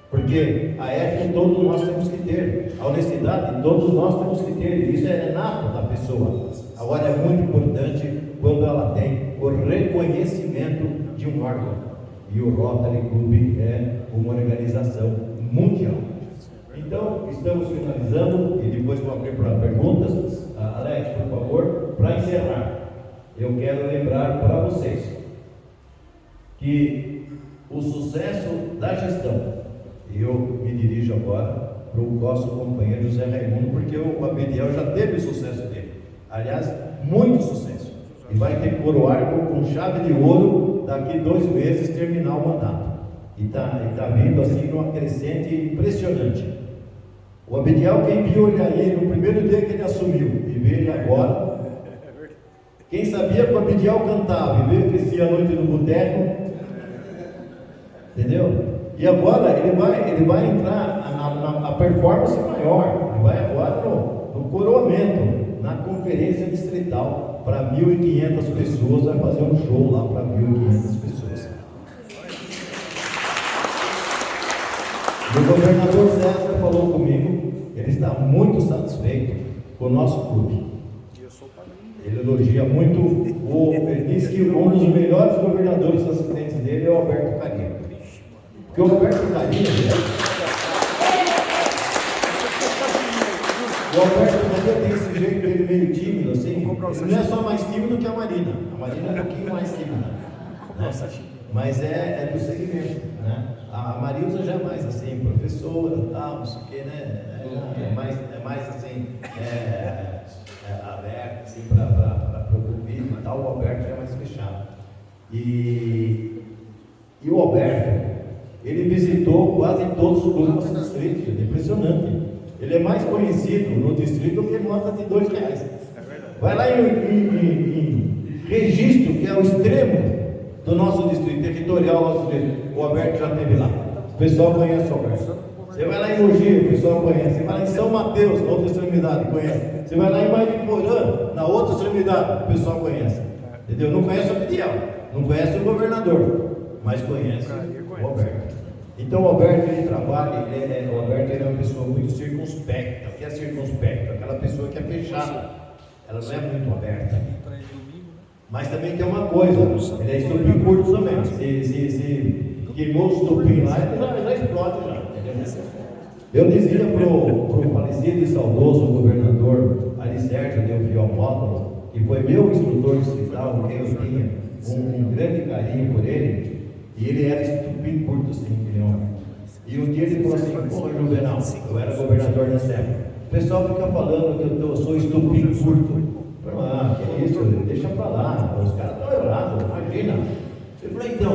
Porque a ética todos nós temos que ter, a honestidade todos nós temos que ter, isso é nato da pessoa. Agora é muito importante quando ela tem o reconhecimento de um órgão. E o Rotary Club é uma organização mundial. Então, estamos finalizando e depois vou abrir para perguntas. Alex, por favor, para encerrar. Eu quero lembrar para vocês que o sucesso da gestão, e eu me dirijo agora para o nosso companheiro José Raimundo, porque o Abediel já teve o sucesso dele, aliás, muito sucesso, e vai ter coroar com chave de ouro daqui 2 meses terminar o mandato, e tá vindo assim numa crescente impressionante. O Abediel, quem viu ele aí no primeiro dia que ele assumiu e vê ele agora, quem sabia que o Abediel cantava e veio crescer a noite no boteco, entendeu? E agora ele vai entrar na performance maior, ele vai agora no coroamento, na conferência distrital para 1.500 pessoas, vai fazer um show lá para 1.500 pessoas. E o governador César falou comigo, ele está muito satisfeito com o nosso clube. Ele elogia muito, ele disse que um dos melhores governadores assistentes dele é o Alberto Carinha. Porque o Alberto Carinha, tem esse jeito dele meio tímido, assim, ele não é só mais tímido que a Marina é um pouquinho mais tímida, né? Mas é do segmento, né? A Marilza já é mais assim, professora, tal, não sei o que, né? É mais assim, aberto assim, para o público e tal. O Alberto já é mais fechado. E o Alberto, ele visitou quase todos os grupos do distrito, é impressionante. Ele é mais conhecido no distrito que nota de R$2. Vai lá em Registro, que é o extremo do nosso distrito, territorial, o Alberto já esteve lá. O pessoal conhece o Alberto. Você vai lá em Mogi, o pessoal conhece. Você vai lá em São Mateus, na outra extremidade, conhece. Você vai lá em Mariporã, na outra extremidade, o pessoal conhece. Entendeu? Não conhece o Abediel, não conhece o governador, mas conhece o Alberto. Então o Alberto, ele trabalha, o Alberto ele é uma pessoa muito circunspecta. O que é circunspecta? Aquela pessoa que é fechada, ela não é muito aberta. Mas também tem uma coisa, ele é estupim curto também. Se queimou o estupim lá, ele já explode já. Eu dizia para o falecido e saudoso governador Alicérgio Delfiol Módulo, que foi meu instrutor distrital, com quem eu tinha um grande carinho por ele, e ele era estupim curto, assim, aquele homem. E um dia ele falou assim: pô, Juvenal, eu era governador nessa época, o pessoal fica falando que eu sou estupim curto. Eu falei: ah, que isso, deixa pra lá, os caras estão errados, imagina. Ele falou: então,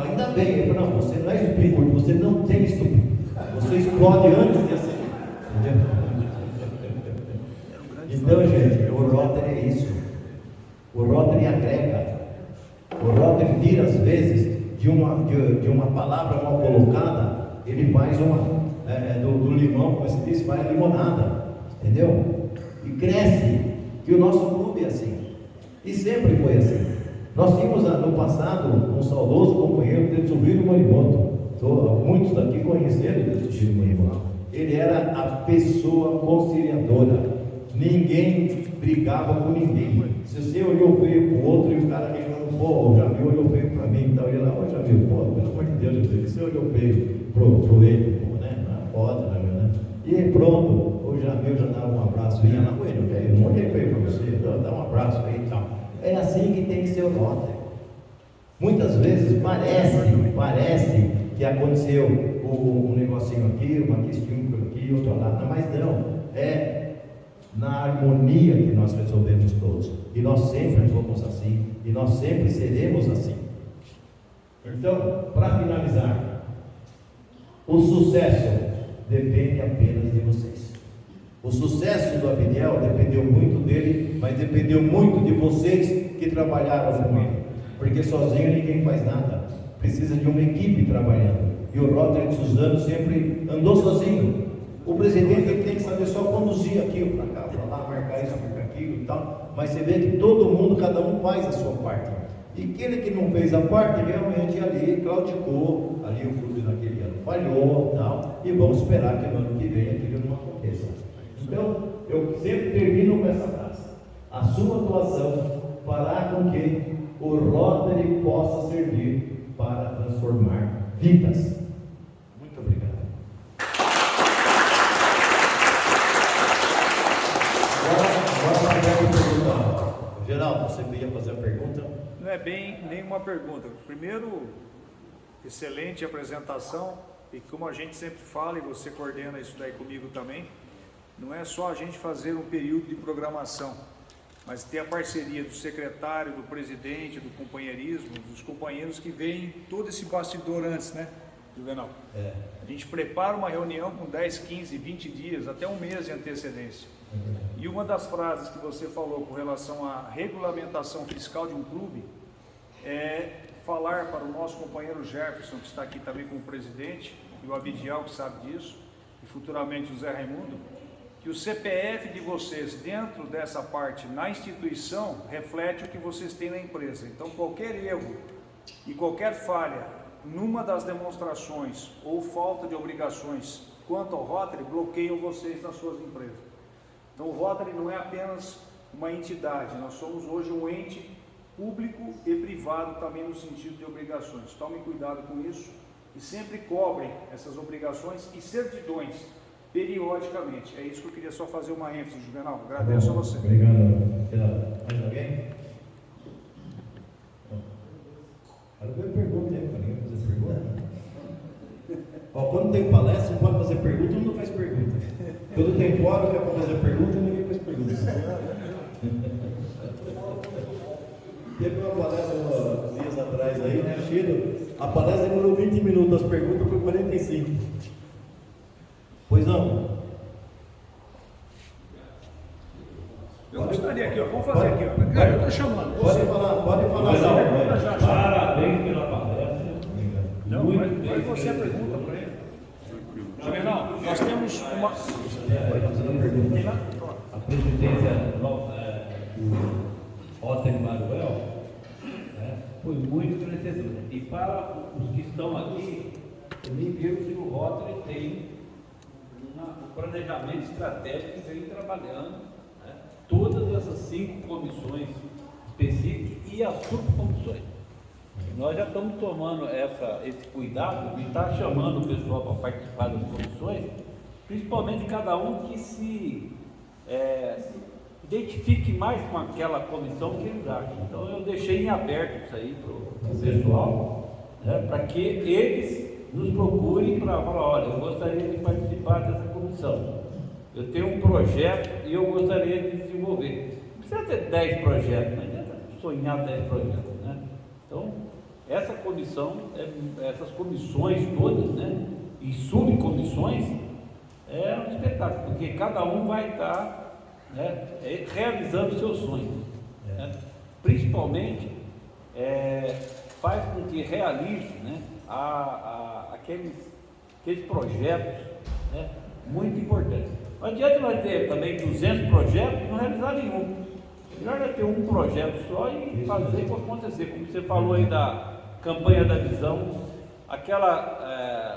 ainda bem. Eu falei: não, você não é estupim curto, você não tem estupim. Você explode antes de acender. Então, gente, o Rotary é isso. O Rotary agrega. O Rotary tira, às vezes, de uma palavra mal colocada, ele faz do limão, como se diz, faz a limonada. Entendeu? E cresce. E o nosso clube é assim. E sempre foi assim. Nós tínhamos no passado um saudoso companheiro, Tetsubiro Morimoto. Muitos daqui conheceram o Tetsubiro Morimoto. Ele era a pessoa conciliadora. Ninguém brigava com ninguém. Se você olhou feio para o outro e o cara reclamou: pô, o Jamil olhou feio para mim, então ele lá: ô Jamil, pô, pelo amor de Deus, você olhou feio pro ele, pô, né? Foda, Jamil, né? E pronto, o Jamil já dava um abraço, vinha lá com ele: velho, não olhei feio para você, dá um abraço aí e tal. É assim que tem que ser o Rotary. Muitas vezes parece que aconteceu um negocinho aqui, uma questão aqui, outro lá, mas não, é na harmonia que nós resolvemos todos, e nós sempre fomos assim, e nós sempre seremos assim. Então, para finalizar, o sucesso depende apenas de vocês. O sucesso do Abdiel dependeu muito dele, mas dependeu muito de vocês que trabalharam com ele, porque sozinho ninguém faz nada, precisa de uma equipe trabalhando, e o Rotary de Suzano sempre andou sozinho. O presidente ele tem que saber só conduzir aquilo para cá, para lá, marcar isso, marcar aquilo e tal, mas você vê que todo mundo, cada um faz a sua parte, e aquele que não fez a parte, realmente ali claudicou, ali o clube naquele ano falhou, tal, e vamos esperar que no ano que vem aquilo não aconteça. Então, eu sempre termino com essa frase: a sua atuação fará com que o Rotary possa servir para transformar vidas. Muito obrigado. Geraldo, você ia fazer a pergunta? Não é bem nenhuma pergunta. Primeiro, excelente apresentação, e como a gente sempre fala, e você coordena isso daí comigo também, não é só a gente fazer um período de programação, mas ter a parceria do secretário, do presidente, do companheirismo, dos companheiros que veem todo esse bastidor antes, né, Juvenal? A gente prepara uma reunião com 10, 15, 20 dias, até um mês de antecedência. E uma das frases que você falou com relação à regulamentação fiscal de um clube é falar para o nosso companheiro Jefferson, que está aqui também como presidente, e o Abdiel, que sabe disso, e futuramente o Zé Raimundo, que o CPF de vocês dentro dessa parte na instituição reflete o que vocês têm na empresa. Então qualquer erro e qualquer falha numa das demonstrações ou falta de obrigações quanto ao Rotary bloqueiam vocês nas suas empresas. Então o Rotary não é apenas uma entidade, nós somos hoje um ente público e privado também no sentido de obrigações. Tomem cuidado com isso e sempre cobrem essas obrigações e certidões periodicamente. É isso que eu queria só fazer uma ênfase, Juvenal. Agradeço a você. Obrigado. Mais alguém? Quero ver pergunta aí, para ninguém fazer pergunta. Quando tem palestra, pode fazer pergunta, não faz pergunta. Quando tem fórum, quer fazer pergunta, ninguém faz pergunta. Teve uma palestra uns dias atrás aí, né, Chiro? A palestra demorou 20 minutos, as perguntas foi 45. Pois não? Eu gostaria aqui, ó, vamos fazer aqui, ó. Eu estou chamando. Pode falar. Parabéns pela palestra. Não, faz você a pergunta para ele. Juvenal, nós temos uma... A presidência do Rotary Maruel foi muito crescedora. E para os que estão aqui, também viram que o Rotary tem um planejamento estratégico que vem trabalhando, né, todas essas 5 comissões específicas e as subcomissões. Nós já estamos tomando esse cuidado de estar chamando o pessoal para participar das comissões, principalmente cada um que se identifique mais com aquela comissão que eles acham. Então eu deixei em aberto isso aí para o pessoal, né, para que eles nos procurem para falar, olha, eu gostaria de participar dessa comissão. Eu tenho um projeto e eu gostaria de desenvolver. Não precisa ter 10 projetos, não adianta sonhar 10 projetos, né? Então, essa comissão, essas comissões todas, né, e subcomissões, é um espetáculo, porque cada um vai estar, né, realizando seus sonhos. Né? Principalmente, faz com que realize, né, aqueles projetos, né, muito importantes. Não adianta nós ter também 200 projetos e não realizar nenhum. Melhor é ter um projeto só e fazer o acontecer. Como você falou aí da campanha da visão,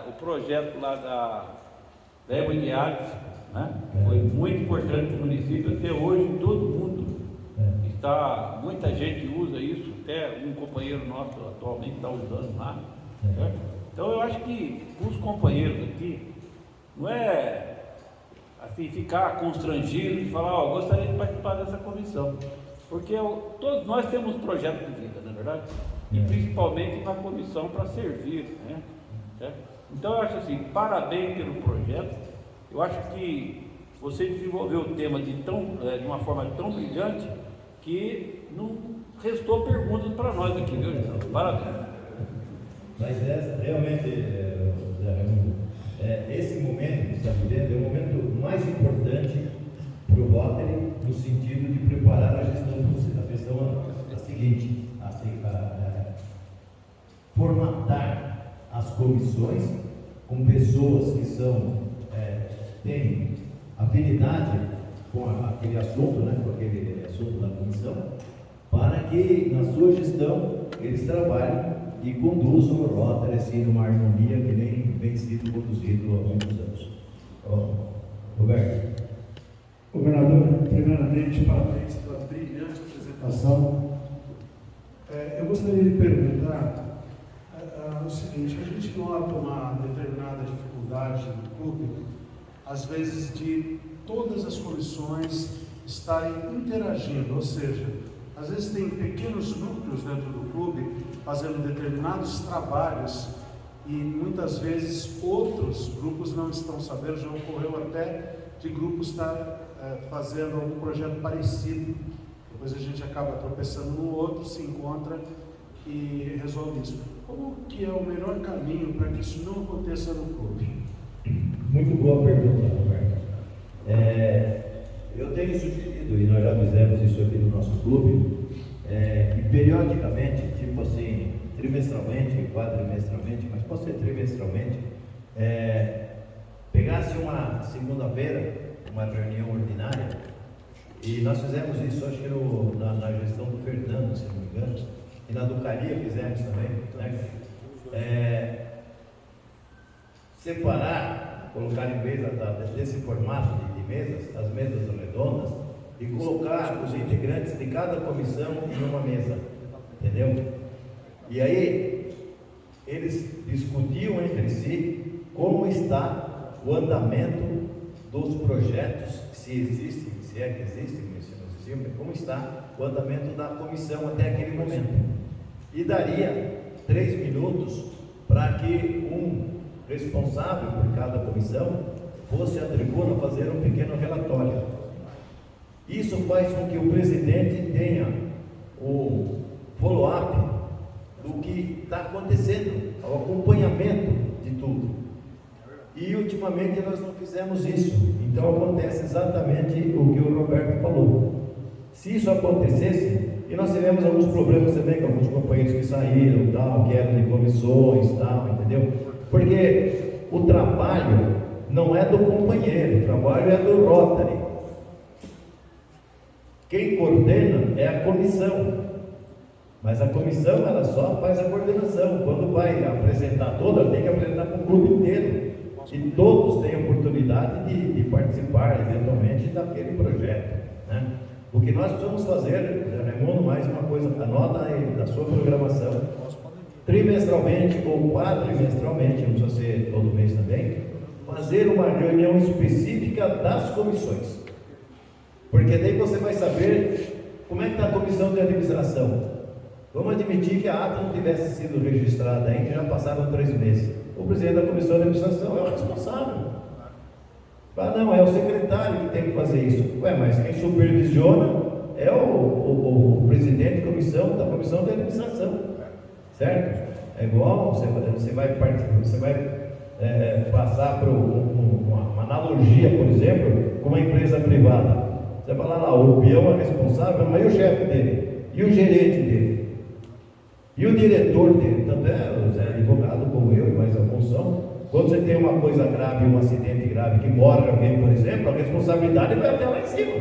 o projeto lá da hemodiálise, né, foi muito importante para o município. Até hoje todo mundo muita gente usa isso, até um companheiro nosso atualmente está usando lá. Certo? Então eu acho que os companheiros aqui não é assim ficar constrangido e falar, ó, gostaria de participar dessa comissão, porque todos nós temos um projeto de vida, não é verdade? E principalmente na comissão para servir, né? Certo? Então eu acho assim, parabéns pelo projeto. Eu acho que você desenvolveu o tema de uma forma tão brilhante que não restou perguntas para nós aqui, viu, Geraldo? Parabéns. Mas realmente, Zé Raimundo, esse momento que está vivendo é o momento mais importante para o Rotary, no sentido de preparar a gestão a seguinte, formatar as comissões com pessoas que têm afinidade com aquele assunto, né, com aquele assunto da comissão, para que na sua gestão eles trabalhem e conduzam o Rotary assim numa harmonia que nem vem sido conduzido há muitos anos. Roberto. Governador, primeiramente, parabéns pela brilhante apresentação. Eu gostaria de perguntar o seguinte: a gente nota uma determinada dificuldade no clube, às vezes, de todas as comissões estarem interagindo, ou seja, às vezes tem pequenos núcleos dentro do clube fazendo determinados trabalhos e muitas vezes outros grupos não estão sabendo. Já ocorreu até de grupos estar fazendo algum projeto parecido, depois a gente acaba tropeçando no outro, se encontra e resolve isso. Como que é o melhor caminho para que isso não aconteça no clube? Muito boa pergunta, Roberto. Eu tenho sugerido, e nós já fizemos isso aqui no nosso clube, que periodicamente, tipo assim, trimestralmente, quadrimestralmente, mas pode ser trimestralmente, pegasse uma segunda-feira, uma reunião ordinária, e nós fizemos isso, acho que na gestão do Fernando, se não me engano, e na Ducaria fizemos também, né? Separar, colocar em vez desse formato de mesas, as mesas redondas, e colocar os integrantes de cada comissão em uma mesa, entendeu? E aí eles discutiam entre si como está o andamento dos projetos, se existem, se é que existem, se não existem, como está o andamento da comissão até aquele momento. E daria 3 minutos para que um responsável por cada comissão fosse à tribuna fazer um pequeno relatório. Isso faz com que o presidente tenha o follow-up do que está acontecendo, o acompanhamento de tudo. E ultimamente nós não fizemos isso, então acontece exatamente o que o Roberto falou. Se isso acontecesse, e nós tivemos alguns problemas também com alguns companheiros que saíram, tal, que eram de comissões, tal, entendeu? Porque o trabalho não é do companheiro, o trabalho é do Rotary. Quem coordena é a comissão, mas a comissão ela só faz a coordenação. Quando vai apresentar toda, ela tem que apresentar para o clube inteiro, e todos têm a oportunidade de participar eventualmente daquele projeto, né? O que nós precisamos fazer, Raimundo, mais uma coisa, anota aí da sua programação, trimestralmente ou quadrimestralmente, não precisa ser todo mês também, fazer uma reunião específica das comissões. Porque daí você vai saber como é que está a comissão de administração. Vamos admitir que a ata não tivesse sido registrada ainda, já passaram 3 meses. O presidente da comissão de administração é o responsável. Ah, não, é o secretário que tem que fazer isso. Ué, mas quem supervisiona é o presidente da comissão de administração, certo? É igual, você vai passar por uma analogia, por exemplo, com uma empresa privada. Você fala lá, o peão é responsável, mas e o chefe dele? E o gerente dele? E o diretor dele? Tanto é advogado como eu e mais alguns são. Quando você tem uma coisa grave, um acidente grave, que morre alguém, por exemplo, a responsabilidade vai até lá em cima.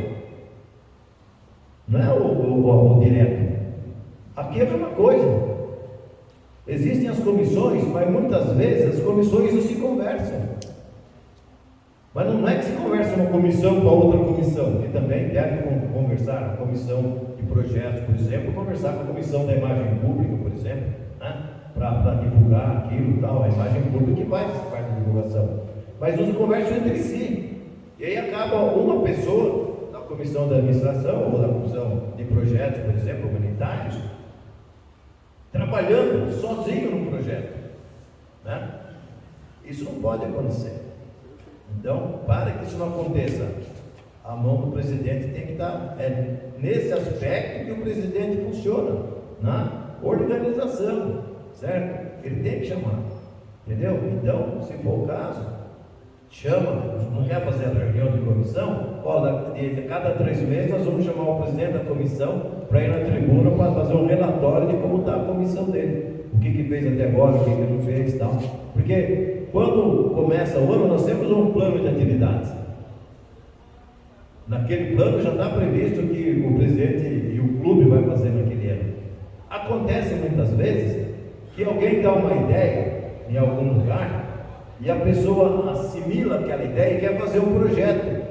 Não é o direto. Aqui é a mesma coisa. Existem as comissões, mas muitas vezes as comissões não se conversam. Mas não é que se conversa uma comissão com a outra comissão, que também deve conversar, a comissão de projetos, por exemplo, conversar com a comissão da imagem pública, por exemplo, né? Para divulgar aquilo e tal, a imagem pública que faz essa parte de divulgação. Mas não conversam entre si. E aí acaba uma pessoa da comissão da administração ou da comissão de projetos, por exemplo, humanitários, trabalhando sozinho no projeto, né? Isso não pode acontecer. Então, para que isso não aconteça, a mão do presidente tem que estar nesse aspecto que o presidente funciona, na organização, certo? Ele tem que chamar, entendeu? Então, se for o caso, chama, não quer fazer a reunião de comissão, de cada 3 meses nós vamos chamar o presidente da comissão para ir na tribuna para fazer um relatório de como está a comissão dele, o que fez até agora, o que não fez e tal, porque quando começa o ano nós temos um plano de atividades. Naquele plano já está previsto o que o presidente e o clube vai fazer naquele ano. Acontece muitas vezes que alguém dá uma ideia em algum lugar e a pessoa assimila aquela ideia e quer fazer um projeto.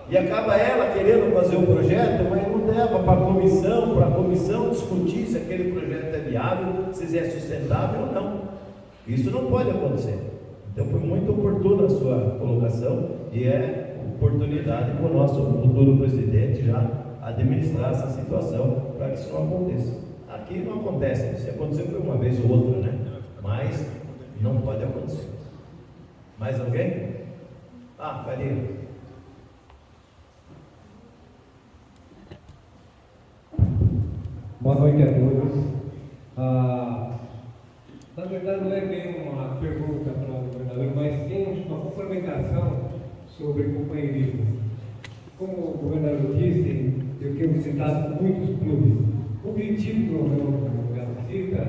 E acaba ela querendo fazer um projeto, mas não leva para a comissão discutir se aquele projeto é viável, se é sustentável ou não. Isso não pode acontecer. Então foi muito oportuna a sua colocação e é oportunidade para o nosso futuro presidente já administrar essa situação para que isso não aconteça. Aqui não acontece, se acontecer foi uma vez ou outra, né? Mas não pode acontecer. Mais alguém? Faria. Boa noite a todos. Na verdade não é bem uma pergunta para o governador, mas sim uma complementação sobre companheirismo. Como o governador disse, eu tenho visitado muitos clubes. O objetivo do meu visita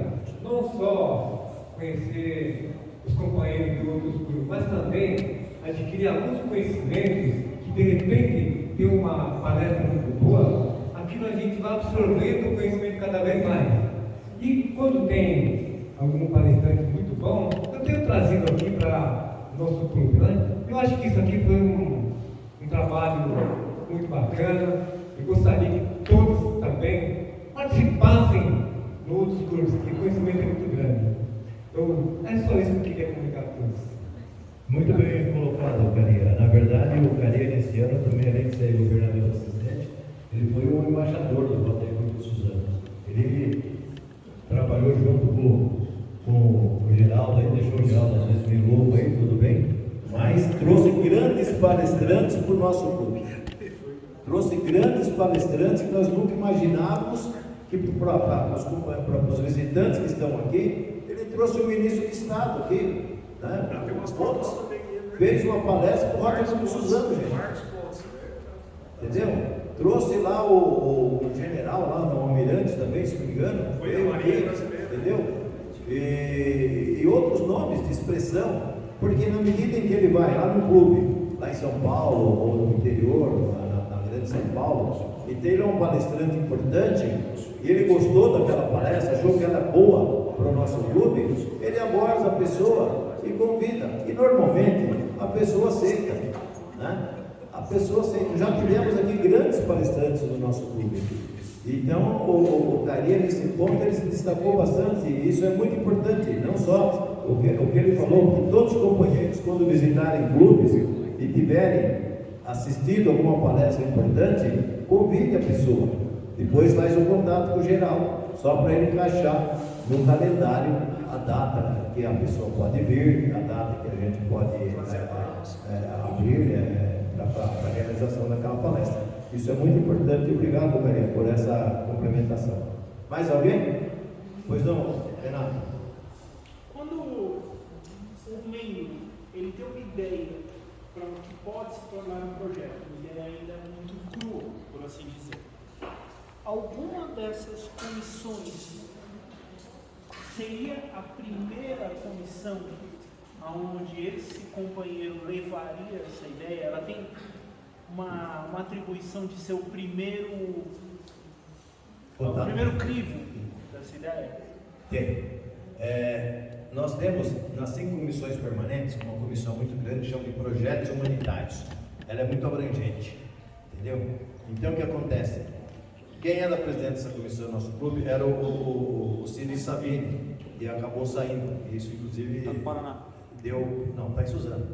não só conhecer os companheiros de outros clubes, mas também adquirir alguns conhecimentos que de repente tem uma palestra muito boa, aquilo a gente vai absorvendo o conhecimento cada vez mais. E quando tem algum palestrante muito bom, eu tenho trazido aqui para o nosso clube, né? Eu acho que isso aqui foi um trabalho muito bacana e gostaria que todos também participassem nos outros clubes, porque o conhecimento é muito grande. Então, é só isso que eu queria comunicar com todos. Muito bem colocado, Caria. Na verdade, o Caria nesse ano também, além de ser governador assistente, ele foi um embaixador do Rotary Clube Suzano. Ele trabalhou junto com o Geraldo, aí deixou o Geraldo às vezes meio louco aí, tudo bem, mas trouxe grandes palestrantes para o nosso clube. Trouxe grandes palestrantes que nós nunca imaginávamos que para os visitantes que estão aqui, ele trouxe o ministro de Estado aqui, né? Fez uma palestra para o Rotary Clube Suzano, gente. Entendeu? Trouxe lá o general lá no Almirante também, se não me engano, veio aqui, entendeu? E outros nomes de expressão, porque na medida em que ele vai lá no clube, lá em São Paulo, ou no interior, na grande São Paulo, e tem lá um palestrante importante, e ele gostou daquela palestra, achou que ela é boa para o nosso clube, ele aborda a pessoa e convida, e normalmente a pessoa aceita, né? A pessoa aceita. Já tivemos aqui grandes palestrantes no nosso clube. Então, o Caria, nesse ponto, ele se destacou bastante, e isso é muito importante, não só o que ele falou, que todos os companheiros, quando visitarem clubes e tiverem assistido alguma palestra importante, convide a pessoa. Depois faz um contato com o Geraldo, só para ele encaixar no calendário a data que a pessoa pode vir, a data que a gente pode abrir para a realização daquela palestra. Isso é muito importante. Obrigado, Maria, por essa complementação. Mais alguém? Pois não, Renato. Quando o membro ele tem uma ideia para o que pode se tornar um projeto, uma ideia ainda muito crua, por assim dizer, alguma dessas comissões seria a primeira comissão aonde esse companheiro levaria essa ideia? Ela tem uma atribuição de ser o primeiro crivo dessa ideia? Tem. Nós temos nas 5 comissões permanentes uma comissão muito grande, chama de projetos humanitários. Ela é muito abrangente, entendeu? Então o que acontece? Quem era presidente dessa comissão do nosso clube era o Cid Savini, que acabou saindo. Isso, inclusive, Está no Paraná. não, está em Suzano.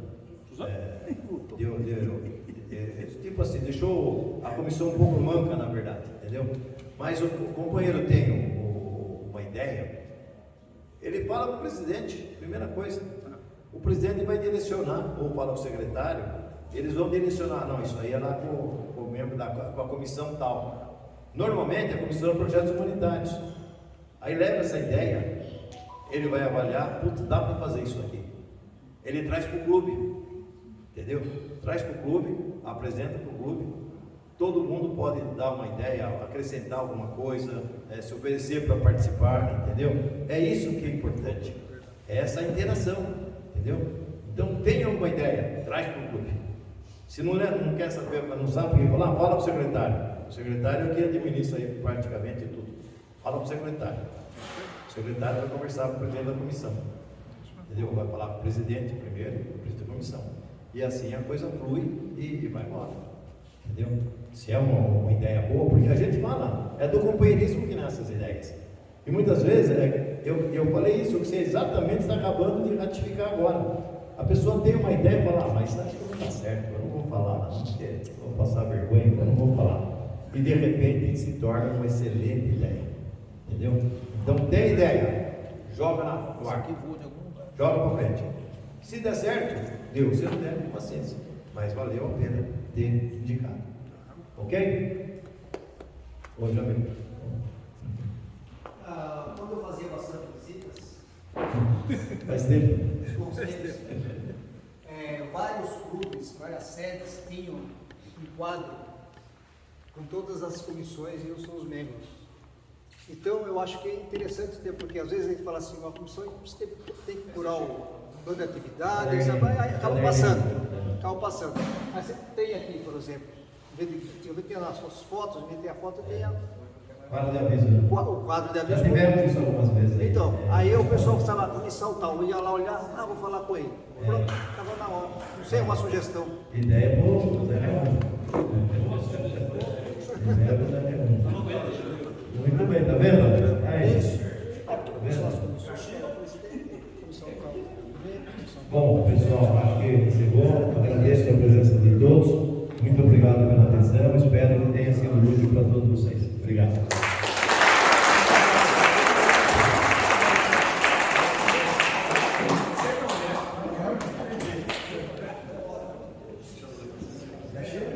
Tipo assim, deixou a comissão um pouco manca, na verdade, entendeu? Mas o companheiro tem uma ideia, ele fala para o presidente, primeira coisa, o presidente vai direcionar, ou fala para o secretário, eles vão direcionar, não, isso aí é lá com o membro com a comissão tal. Normalmente a comissão de projetos humanitários. Aí leva essa ideia, ele vai avaliar, putz, dá para fazer isso aqui. Ele traz para o clube, entendeu? Traz para o clube, apresenta para o clube, todo mundo pode dar uma ideia, acrescentar alguma coisa, se oferecer para participar, entendeu? É isso que é importante, é essa interação, entendeu? Então tenha alguma ideia, traz para o clube. Se não quer saber, não sabe o que falar, fala para o secretário. O secretário é que administra aí praticamente tudo. Fala para o secretário. O secretário vai conversar com o presidente da comissão. Entendeu? Vai falar com o presidente primeiro, com o presidente da comissão. E assim a coisa flui e vai embora. Entendeu? Se é uma ideia boa, porque a gente fala, é do companheirismo que nascem as ideias. E muitas vezes, eu falei isso, que você exatamente está acabando de ratificar agora. A pessoa tem uma ideia e fala, mas acho que não está certo, eu não vou falar, não, porque vou passar vergonha, eu não vou falar. E de repente se torna uma excelente ideia. Entendeu? Então tem ideia, joga no ar, joga para frente. Se der certo, deu. Se não der, paciência. Mas valeu a pena ter indicado. Ok? Hoje já veio. Quando eu fazia bastante visitas, Faz tempo. bons tempos, vários clubes, várias sedes tinham um quadro com todas as comissões e os seus membros. Então eu acho que é interessante ter, porque às vezes a gente fala assim, uma comissão tem que curar o plano de atividade, aí acaba passando. Mas você tem aqui, por exemplo, eu tenho lá as suas fotos, tem a foto e tem Quadro de aviso, né? o quadro de aviso. Já tivemos isso algumas vezes aí. Então, aí o pessoal que estava na comissão tal, ia lá olhar, vou falar com ele. Pronto, estava na hora. Não sei, uma sugestão. Ideia boa, ideia boa. Muito bem, tá vendo? É isso. Bom, pessoal, acho que encerrou. Agradeço a presença de todos. Muito obrigado pela atenção. Espero que tenha sido útil para todos vocês. Obrigado.